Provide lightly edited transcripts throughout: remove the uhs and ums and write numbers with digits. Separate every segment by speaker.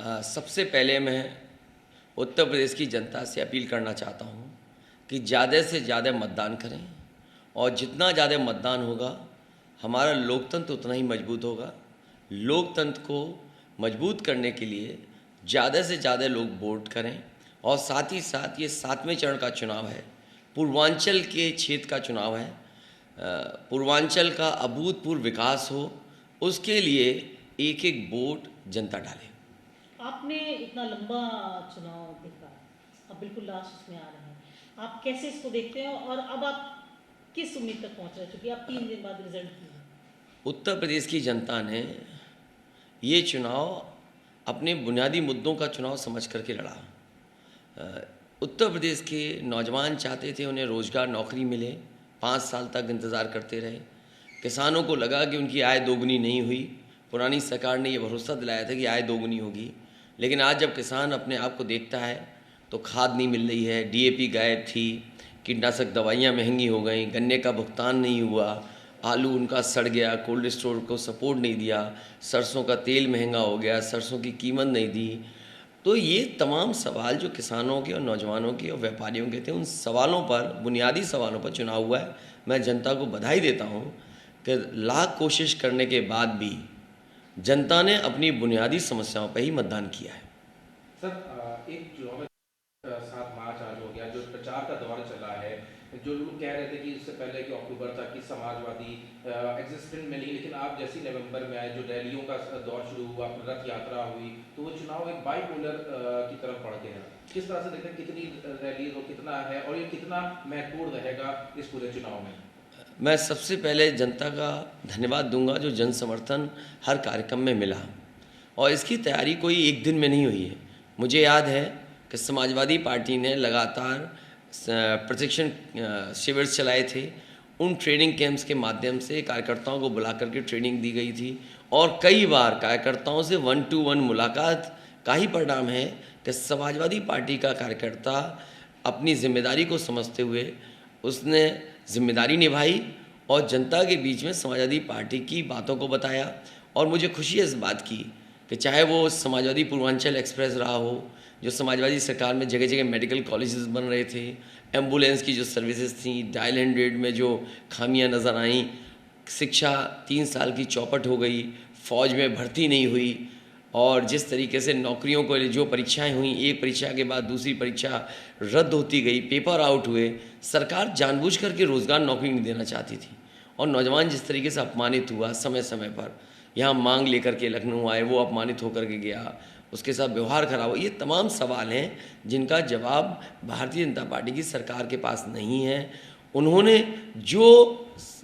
Speaker 1: सबसे पहले मैं उत्तर प्रदेश की जनता से अपील करना चाहता हूँ कि ज़्यादा से ज़्यादा मतदान करें और जितना ज़्यादा मतदान होगा हमारा लोकतंत्र उतना ही मजबूत होगा। लोकतंत्र को मजबूत करने के लिए ज़्यादा से ज़्यादा लोग वोट करें और साथ ही साथ ये 7वें चरण का चुनाव है, पूर्वांचल के क्षेत्र का चुनाव है। पूर्वांचल का अभूतपूर्व विकास हो, उसके लिए एक एक वोट जनता डाले।
Speaker 2: आपने इतना लंबा चुनाव देखा, अब बिल्कुल लास्ट में आ रहे हैं, आप कैसे इसको देखते हैं और अब आप किस उम्मीद तक पहुंच रहे हैं, क्योंकि आप 3 दिन बाद रिजल्ट की है।
Speaker 1: उत्तर प्रदेश की जनता ने ये चुनाव अपने बुनियादी मुद्दों का चुनाव समझ करके लड़ा। उत्तर प्रदेश के नौजवान चाहते थे उन्हें रोज़गार, नौकरी मिले, 5 साल तक इंतज़ार करते रहे। किसानों को लगा कि उनकी आय दोगुनी नहीं हुई। पुरानी सरकार ने ये भरोसा दिलाया था कि आय दोगुनी होगी, लेकिन आज जब किसान अपने आप को देखता है तो खाद नहीं मिल रही है, डीएपी गायब थी, कीटनाशक दवाइयाँ महंगी हो गई, गन्ने का भुगतान नहीं हुआ, आलू उनका सड़ गया, कोल्ड स्टोर को सपोर्ट नहीं दिया, सरसों का तेल महंगा हो गया, सरसों की कीमत नहीं दी। तो ये तमाम सवाल जो किसानों के और नौजवानों के और व्यापारियों के थे, उन सवालों पर, बुनियादी सवालों पर चुनाव हुआ है। मैं जनता को बधाई देता हूँ कि लाख कोशिश करने के बाद भी जनता ने अपनी बुनियादी समस्याओं पर ही मतदान किया है।
Speaker 3: सर, एक चुनाव में 7 मार्च आज हो गया, जो प्रचार का दौर चला है, जो लोग कह रहे थे कि इससे पहले कि अक्टूबर तक कि समाजवादी एग्जिस्टेंट में नहीं, लेकिन आप जैसी नवंबर में आए, जो रैलियों का दौर शुरू हुआ, रथ यात्रा हुई, तो वो चुनाव एक बाइपोलर की तरफ बढ़ गया। किस तरह से देखते हैं, कितनी रैली और कितना है और ये कितना महत्वपूर्ण रहेगा इस पूरे चुनाव में?
Speaker 1: मैं सबसे पहले जनता का धन्यवाद दूंगा जो जन समर्थन हर कार्यक्रम में मिला, और इसकी तैयारी कोई एक दिन में नहीं हुई है। मुझे याद है कि समाजवादी पार्टी ने लगातार प्रशिक्षण शिविर चलाए थे। उन ट्रेनिंग कैंप्स के माध्यम से कार्यकर्ताओं को बुला करके ट्रेनिंग दी गई थी, और कई बार कार्यकर्ताओं से 1-to-1 मुलाकात का ही परिणाम है कि समाजवादी पार्टी का कार्यकर्ता अपनी जिम्मेदारी को समझते हुए उसने जिम्मेदारी निभाई और जनता के बीच में समाजवादी पार्टी की बातों को बताया। और मुझे खुशी है इस बात की कि चाहे वो समाजवादी पूर्वांचल एक्सप्रेस रहा हो, जो समाजवादी सरकार में जगह जगह मेडिकल कॉलेजेस बन रहे थे, एम्बुलेंस की जो सर्विसेज थी, डायल 100 में जो खामियां नज़र आईं, शिक्षा 3 साल की चौपट हो गई, फ़ौज में भर्ती नहीं हुई, और जिस तरीके से नौकरियों को जो परीक्षाएं हुई, एक परीक्षा के बाद दूसरी परीक्षा रद्द होती गई, पेपर आउट हुए। सरकार जानबूझ करके रोज़गार, नौकरी नहीं देना चाहती थी, और नौजवान जिस तरीके से अपमानित हुआ, समय समय पर यहाँ मांग लेकर के लखनऊ आए, वो अपमानित होकर के गया, उसके साथ व्यवहार खराब हो। ये तमाम सवाल हैं जिनका जवाब भारतीय जनता पार्टी की सरकार के पास नहीं है। उन्होंने जो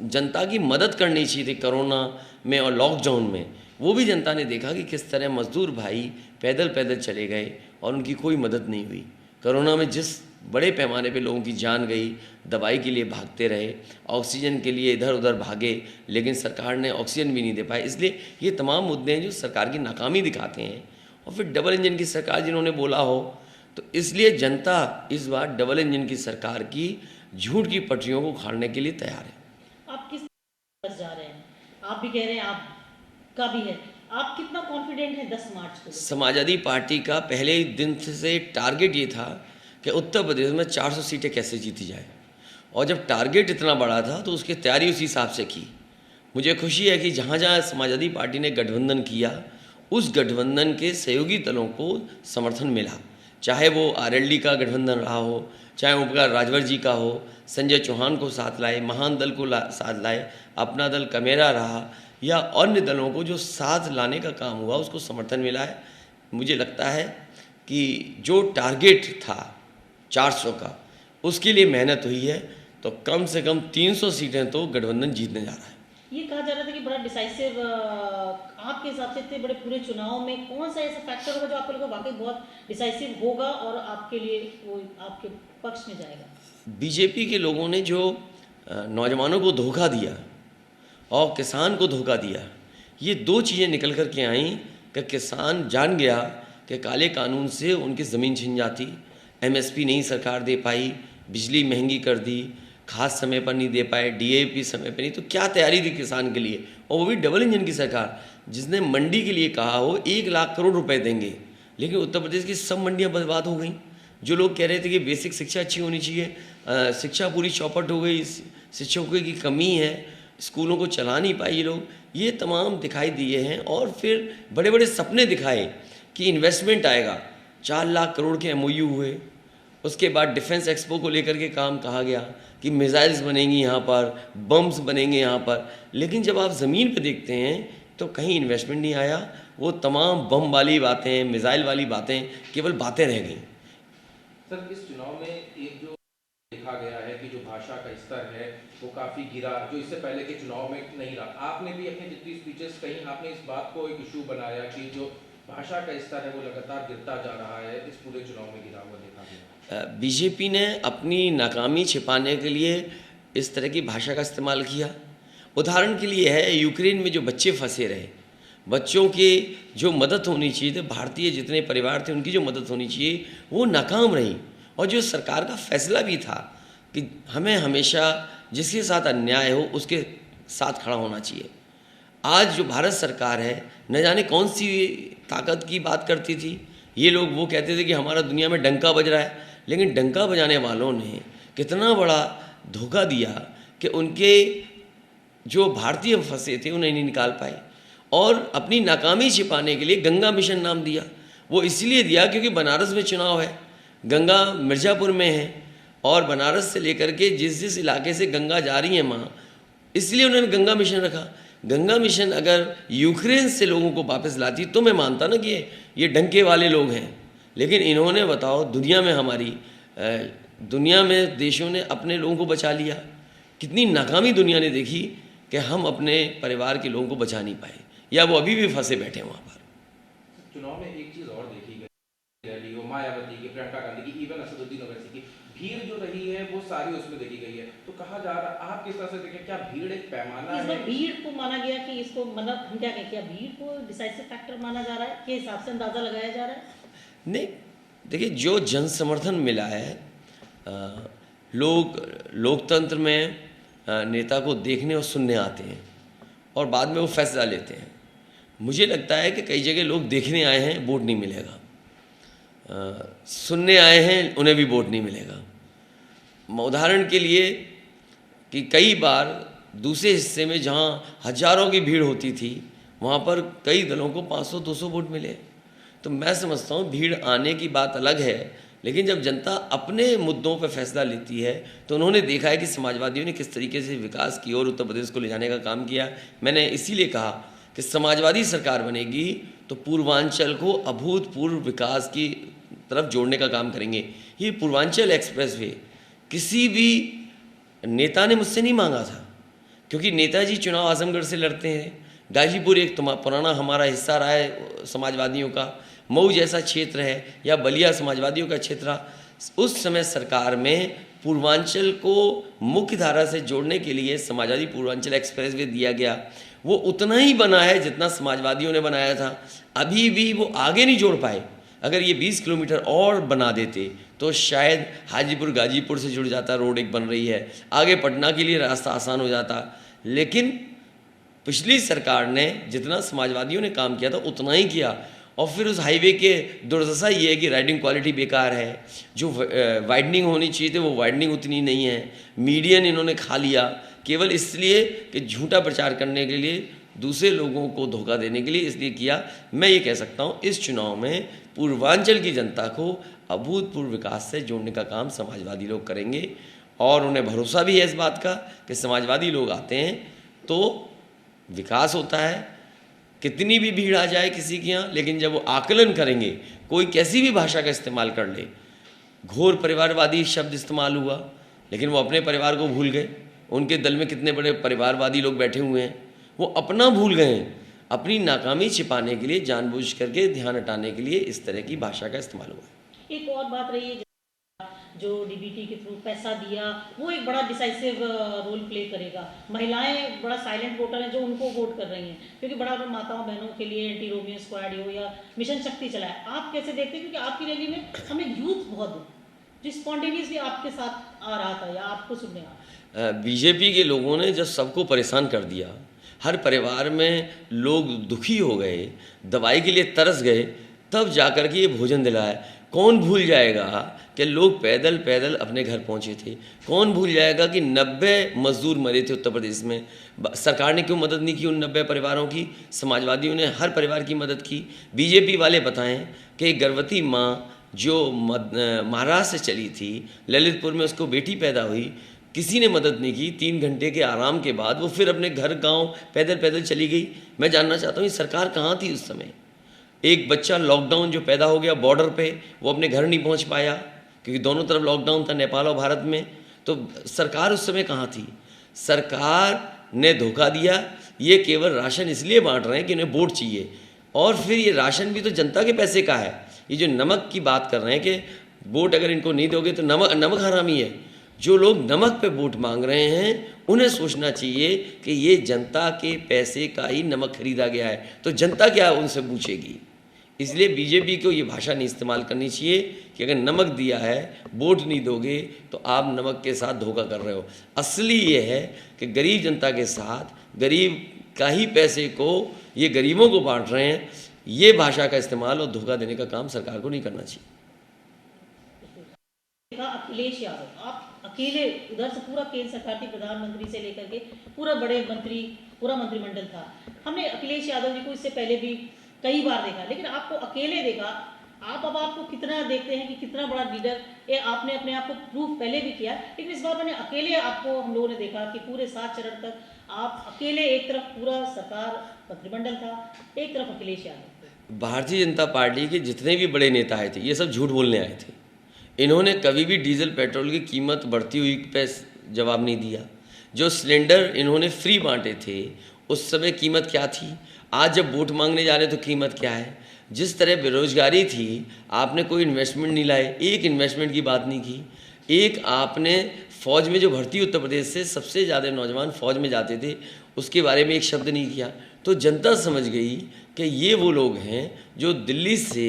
Speaker 1: जनता की मदद करनी चाहिए थी कोरोना में और लॉकडाउन में, वो भी जनता ने देखा कि किस तरह मजदूर भाई पैदल पैदल चले गए और उनकी कोई मदद नहीं हुई। कोरोना में जिस बड़े पैमाने पे लोगों की जान गई, दवाई के लिए भागते रहे, ऑक्सीजन के लिए इधर उधर भागे, लेकिन सरकार ने ऑक्सीजन भी नहीं दे पाए। इसलिए ये तमाम मुद्दे हैं जो सरकार की नाकामी दिखाते हैं। और फिर डबल इंजन की सरकार जिन्होंने बोला हो, तो इसलिए जनता इस बार डबल इंजन की सरकार की झूठ की पटरियों को उखाड़ने के लिए तैयार है।
Speaker 2: आप किस बस जा रहे हैं, आप भी कह रहे हैं आपका भी है, आप कितना कॉन्फिडेंट हैं 10 मार्च को?
Speaker 1: समाजवादी पार्टी का पहले ही दिन से टारगेट ये था कि उत्तर प्रदेश में 400 सीटें कैसे जीती जाए, और जब टारगेट इतना बड़ा था तो उसकी तैयारी उसी हिसाब से की। मुझे खुशी है कि जहाँ जहाँ समाजवादी पार्टी ने गठबंधन किया, उस गठबंधन के सहयोगी दलों को समर्थन मिला, चाहे वो आरएलडी का गठबंधन रहा हो, चाहे ओमप्रकाश राजभर जी का हो, संजय चौहान को साथ लाए, महान दल को साथ लाए, अपना दल कमेरा रहा, या अन्य दलों को जो साथ लाने का काम हुआ उसको समर्थन मिला है। मुझे लगता है कि जो टारगेट था 400 का, उसके लिए मेहनत हुई है, तो कम से कम 300 सीटें तो गठबंधन जीतने जा रहा है।
Speaker 2: ये कहा जा रहा था कि बड़ा डिसाइसिव, आपके हिसाब से इतने बड़े पूरे चुनाव में कौन सा ऐसा फैक्टर होगा जो आपको लगा वाकई बहुत डिसाइसिव होगा और आपके लिए वो आपके पक्ष में जाएगा?
Speaker 1: बीजेपी के लोगों ने जो नौजवानों को धोखा दिया और किसान को धोखा दिया, ये 2 चीज़ें निकल कर के आईं कि किसान जान गया कि काले कानून से उनकी ज़मीन छिन जाती, एमएसपी नहीं सरकार दे पाई, बिजली महंगी कर दी, खाद समय पर नहीं दे पाए, डीएपी समय पर नहीं, तो क्या तैयारी थी किसान के लिए, और वो भी डबल इंजन की सरकार, जिसने मंडी के लिए कहा हो 1 लाख करोड़ रुपए देंगे, लेकिन उत्तर प्रदेश की सब मंडियां बर्बाद हो गई। जो लोग कह रहे थे कि बेसिक शिक्षा अच्छी होनी चाहिए, शिक्षा पूरी चौपट हो गई, शिक्षकों की कमी है, स्कूलों को चला नहीं पाए ये लोग, ये तमाम दिखाई दिए हैं। और फिर बड़े बड़े सपने दिखाए कि इन्वेस्टमेंट आएगा, 4 लाख करोड़ के MOU हुए। उसके बाद डिफेंस एक्सपो को लेकर के काम कहा गया कि मिसाइल्स बनेंगी यहाँ पर, बम्स बनेंगे यहाँ पर, लेकिन जब आप ज़मीन पर देखते हैं तो कहीं इन्वेस्टमेंट नहीं आया। वो तमाम बम वाली बातें, मिसाइल वाली बातें केवल बातें रह गई।
Speaker 3: सर, इस चुनाव में एक जो देखा गया है कि जो भाषा का स्तर है वो काफ़ी गिरा, जो इससे पहले के चुनाव में नहीं रहा। आपने भी अपनी जितनी स्पीचेस कहीं आपने इस बात को एक इशू बनाया कि जो भाषा का स्तर है वो लगातार गिरता जा रहा है, इस पूरे चुनाव में गिरा हुआ देखा गया।
Speaker 1: बीजेपी ने अपनी नाकामी छिपाने के लिए इस तरह की भाषा का इस्तेमाल किया। उदाहरण के लिए है, यूक्रेन में जो बच्चे फंसे रहे, बच्चों की जो मदद होनी चाहिए थी, भारतीय जितने परिवार थे उनकी जो मदद होनी चाहिए वो नाकाम रही। और जो सरकार का फैसला भी था कि हमें हमेशा जिसके साथ अन्याय हो उसके साथ खड़ा होना चाहिए। आज जो भारत सरकार है, न जाने कौन सी ताकत की बात करती थी। ये लोग वो कहते थे कि हमारा दुनिया में डंका बज रहा है, लेकिन डंका बजाने वालों ने कितना बड़ा धोखा दिया कि उनके जो भारतीय फंसे थे उन्हें नहीं निकाल पाए। और अपनी नाकामी छिपाने के लिए गंगा मिशन नाम दिया। वो इसलिए दिया क्योंकि बनारस में चुनाव है, गंगा मिर्ज़ापुर में है, और बनारस से लेकर के जिस जिस इलाके से गंगा जा रही है माँ, इसलिए उन्होंने गंगा मिशन रखा। गंगा मिशन अगर यूक्रेन से लोगों को वापस लाती तो मैं मानता ना कि ये डंके वाले लोग हैं, लेकिन इन्होंने बताओ दुनिया में हमारी दुनिया में देशों ने अपने लोगों को बचा लिया। कितनी नाकामी दुनिया ने देखी कि हम अपने परिवार के लोगों को बचा नहीं पाए, या वो अभी भी फंसे बैठे हैं वहाँ पर।
Speaker 3: चुनाव में एक चीज़ और देखी गई, रैली हो मायावती की, प्रियंका गांधी की, इवन असदुद्दीन ओवैसी की, भीड़ जो रही है वो सारी उसमें देखी गई है। तो कहा जा रहा, आप किस तरह से देखें, क्या भीड़ एक पैमाना
Speaker 2: इस
Speaker 3: है?
Speaker 2: बार भीड़ को माना गया कि इसको मतलब हम क्या कहें, क्या भीड़ को डिसाइसिव फैक्टर माना जा रहा है, के हिसाब से अंदाजा लगाया जा रहा है?
Speaker 1: नहीं, देखिए जो जन समर्थन मिला है, लोग लोकतंत्र में नेता को देखने और सुनने आते हैं और बाद में वो फैसला लेते हैं। मुझे लगता है कि कई जगह लोग देखने आए हैं, वोट नहीं मिलेगा, सुनने आए हैं, उन्हें भी वोट नहीं मिलेगा। उदाहरण के लिए कि कई बार दूसरे हिस्से में जहाँ हजारों की भीड़ होती थी, वहाँ पर कई दलों को 500-200 वोट मिले। तो मैं समझता हूँ भीड़ आने की बात अलग है, लेकिन जब जनता अपने मुद्दों पर फैसला लेती है तो उन्होंने देखा है कि समाजवादियों ने किस तरीके से विकास की और उत्तर प्रदेश को ले जाने का काम किया। मैंने इसीलिए कहा कि समाजवादी सरकार बनेगी तो पूर्वांचल को अभूतपूर्व विकास की तरफ जोड़ने का काम करेंगे। ये पूर्वांचल एक्सप्रेस वे किसी भी नेता ने मुझसे नहीं मांगा था, क्योंकि नेताजी चुनाव आजमगढ़ से लड़ते हैं। गाजीपुर एक पुराना हमारा हिस्सा रहा है समाजवादियों का, मऊ जैसा क्षेत्र है, या बलिया समाजवादियों का क्षेत्र। उस समय सरकार में पूर्वांचल को मुख्य धारा से जोड़ने के लिए समाजवादी पूर्वांचल एक्सप्रेस वे दिया गया। वो उतना ही बना है जितना समाजवादियों ने बनाया था, अभी भी वो आगे नहीं जोड़ पाए। अगर ये 20 किलोमीटर और बना देते तो शायद हाजीपुर गाजीपुर से जुड़ जाता, रोड एक बन रही है, आगे पटना के लिए रास्ता आसान हो जाता। लेकिन पिछली सरकार ने जितना समाजवादियों ने काम किया था उतना ही किया। और फिर उस हाईवे के दुर्दशा ये है कि राइडिंग क्वालिटी बेकार है, जो वाइडनिंग होनी चाहिए थी वो वाइडनिंग उतनी नहीं है। मीडियन इन्होंने खा लिया केवल इसलिए कि झूठा प्रचार करने के लिए, दूसरे लोगों को धोखा देने के लिए इसलिए किया। मैं ये कह सकता हूँ इस चुनाव में पूर्वांचल की जनता को अभूतपूर्व विकास से जोड़ने का काम समाजवादी लोग करेंगे, और उन्हें भरोसा भी है इस बात का कि समाजवादी लोग आते हैं तो विकास होता है। कितनी भी भीड़ आ जाए किसी के यहाँ, लेकिन जब वो आकलन करेंगे, कोई कैसी भी भाषा का इस्तेमाल कर ले, घोर परिवारवादी शब्द इस्तेमाल हुआ, लेकिन वो अपने परिवार को भूल गए। उनके दल में कितने बड़े परिवारवादी लोग बैठे हुए हैं, वो अपना भूल गए हैं। अपनी नाकामी छिपाने के लिए, जानबूझ करके ध्यान हटाने के लिए इस तरह की भाषा का इस्तेमाल हुआ है।
Speaker 2: एक और बात रही है, जो डीबीटी के थ्रू पैसा दिया वो एक बड़ा डिसाइसिव रोल प्ले करेगा। महिलाएं बड़ा साइलेंट वोटर हैं जो उनको वोट कर रही हैं, क्योंकि बड़ा माताओं बहनों के लिए एंटी रोमियो स्क्वाड हो या मिशन शक्ति चलाए। आप कैसे देखते हैं, क्योंकि आपकी रैली में हमने यूथ बहुत स्पॉन्टेनियसली आपके साथ आ रहा था या आपको सुनने आ?
Speaker 1: बीजेपी के लोगों ने जब सबको परेशान कर दिया, हर परिवार में लोग दुखी हो गए, दवाई के लिए तरस गए, तब जाकर के ये भोजन दिलाया। कौन भूल जाएगा कि लोग पैदल पैदल अपने घर पहुंचे थे? कौन भूल जाएगा कि 90 मजदूर मरे थे उत्तर प्रदेश में? सरकार ने क्यों मदद नहीं की उन 90 परिवारों की? समाजवादियों ने हर परिवार की मदद की। बीजेपी वाले बताएं कि एक गर्भवती माँ जो महाराष्ट्र से चली थी, ललितपुर में उसको बेटी पैदा हुई, किसी ने मदद नहीं की। 3 घंटे के आराम के बाद वो फिर अपने घर गांव पैदल पैदल चली गई। मैं जानना चाहता हूँ ये सरकार कहाँ थी उस समय? एक बच्चा लॉकडाउन जो पैदा हो गया बॉर्डर पे, वो अपने घर नहीं पहुँच पाया क्योंकि दोनों तरफ लॉकडाउन था, नेपाल और भारत में। तो सरकार उस समय कहाँ थी? सरकार ने धोखा दिया। ये केवल राशन इसलिए बांट रहे हैं कि उन्हें वोट चाहिए, और फिर ये राशन भी तो जनता के पैसे का है। ये जो नमक की बात कर रहे हैं कि वोट अगर इनको नहीं दोगे तो नमक हरामी है। जो लोग नमक पे वोट मांग रहे हैं उन्हें सोचना चाहिए कि ये जनता के पैसे का ही नमक खरीदा गया है, तो जनता क्या उनसे पूछेगी? इसलिए बीजेपी को ये भाषा नहीं इस्तेमाल करनी चाहिए कि अगर नमक दिया है, वोट नहीं दोगे तो आप नमक के साथ धोखा कर रहे हो। असली ये है कि गरीब जनता के साथ गरीब का ही पैसे को ये गरीबों को बांट रहे हैं। ये भाषा का इस्तेमाल और धोखा देने का काम सरकार को नहीं करना चाहिए।
Speaker 2: अखिलेश यादव, आप अकेले उधर से पूरा केंद्र सरकार थी, प्रधानमंत्री से लेकर के पूरा बड़े मंत्री, पूरा मंत्रिमंडल था। हमने अखिलेश यादव जी को इससे पहले भी कई बार देखा, लेकिन आपको अकेले देखा। आप अब आपको कितना देखते हैं कि कितना बड़ा लीडर, ये आपने अपने आप को प्रूव पहले भी किया, लेकिन इस बार मैंने अकेले आपको, हम लोगों ने देखा कि पूरे 7 चरण तक आप अकेले, एक तरफ पूरा सरकार मंत्रिमंडल था, एक तरफ अखिलेश यादव।
Speaker 1: भारतीय जनता पार्टी के जितने भी बड़े नेता आए थे ये सब झूठ बोलने आए थे। इन्होंने कभी भी डीजल पेट्रोल की कीमत बढ़ती हुई पे जवाब नहीं दिया। जो सिलेंडर इन्होंने फ्री बांटे थे उस समय कीमत क्या थी? आज जब वोट मांगने जा रहे तो कीमत क्या है? जिस तरह बेरोजगारी थी, आपने कोई इन्वेस्टमेंट नहीं लाए, एक इन्वेस्टमेंट की बात नहीं की। एक आपने फ़ौज में जो भर्ती उत्तर प्रदेश से सबसे ज़्यादा नौजवान फ़ौज में जाते थे उसके बारे में एक शब्द नहीं किया। तो जनता समझ गई कि ये वो लोग हैं जो दिल्ली से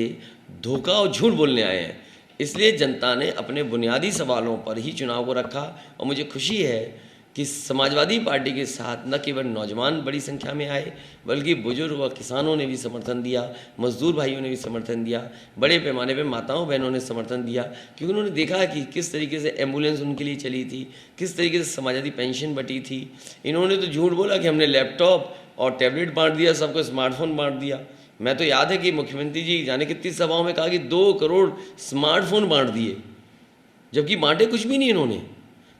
Speaker 1: धोखा और झूठ बोलने आए हैं। इसलिए जनता ने अपने बुनियादी सवालों पर ही चुनाव को रखा, और मुझे खुशी है कि समाजवादी पार्टी के साथ न केवल नौजवान बड़ी संख्या में आए बल्कि बुजुर्ग व किसानों ने भी समर्थन दिया, मजदूर भाइयों ने भी समर्थन दिया, बड़े पैमाने पे माताओं बहनों ने समर्थन दिया, क्योंकि उन्होंने देखा कि किस तरीके से एम्बुलेंस उनके लिए चली थी, किस तरीके से समाजवादी पेंशन बटी थी। इन्होंने तो झूठ बोला कि हमने लैपटॉप और टैबलेट बांट दिया, सबको स्मार्टफोन बांट दिया। मैं तो याद है कि मुख्यमंत्री जी जाने कितनी सभाओं में कहा कि 2 करोड़ स्मार्टफोन बांट दिए, जबकि बांटे कुछ भी नहीं इन्होंने।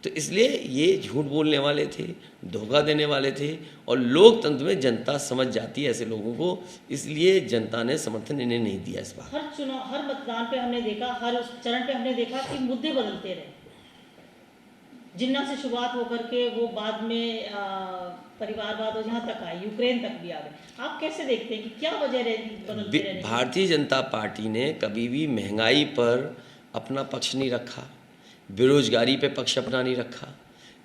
Speaker 1: तो इसलिए ये झूठ बोलने वाले थे, धोखा देने वाले थे, और लोकतंत्र में जनता समझ जाती है ऐसे लोगों को, इसलिए जनता ने समर्थन इन्हें नहीं दिया इस बार।
Speaker 2: हर चुनाव, हर मतदान पे हमने देखा, हर उस चरण पे हमने देखा कि मुद्दे बदलते रहे। जिन्ना से शुरुआत होकर के वो बाद में परिवारवाद और यहाँ तक आई, यूक्रेन तक भी आ गए। आप कैसे देखते हैं कि क्या वजह रही बदलते रहने की?
Speaker 1: भारतीय जनता पार्टी ने कभी भी महंगाई पर अपना पक्ष नहीं रखा, बेरोजगारी पे पक्ष अपना नहीं रखा,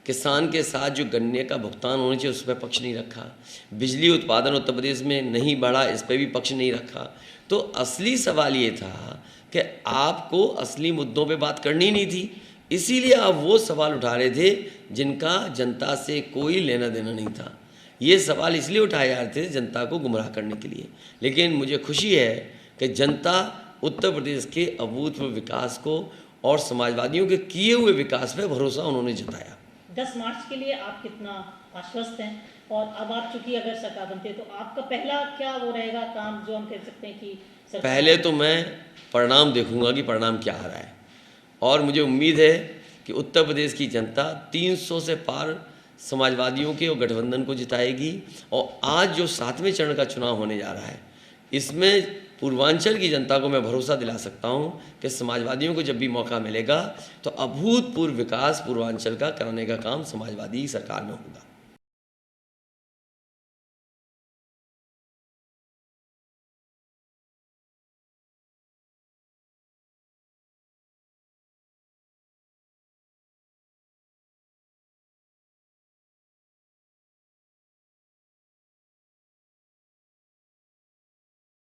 Speaker 1: किसान के साथ जो गन्ने का भुगतान होना चाहिए उस पर पक्ष नहीं रखा, बिजली उत्पादन उत्तर प्रदेश में नहीं बढ़ा इस पर भी पक्ष नहीं रखा। तो असली सवाल ये था कि आपको असली मुद्दों पे बात करनी नहीं थी, इसीलिए आप वो सवाल उठा रहे थे जिनका जनता से कोई लेना देना नहीं था। ये सवाल इसलिए उठाए जा रहे थे जनता को गुमराह करने के लिए। लेकिन मुझे खुशी है कि जनता उत्तर प्रदेश के अभूतपूर्व विकास को और समाजवादियों के किए हुए विकास पे भरोसा उन्होंने जताया।
Speaker 2: 10 मार्च के लिए आप कितना आश्वस्त हैं? और अब आप चूंकि अगर सरकार बनते हैं तो आपका पहला क्या वो रहेगा काम, जो हम कह सकते हैं कि
Speaker 1: पहले तो मैं परिणाम देखूंगा कि परिणाम क्या आ रहा है, और मुझे उम्मीद है कि उत्तर प्रदेश की जनता 300 से पार समाजवादियों के और गठबंधन को जिताएगी। और आज जो 7वें चरण का चुनाव होने जा रहा है, इसमें पूर्वांचल की जनता को मैं भरोसा दिला सकता हूं कि समाजवादियों को जब भी मौका मिलेगा तो अभूतपूर्व विकास पूर्वांचल का कराने का काम समाजवादी सरकार में होगा।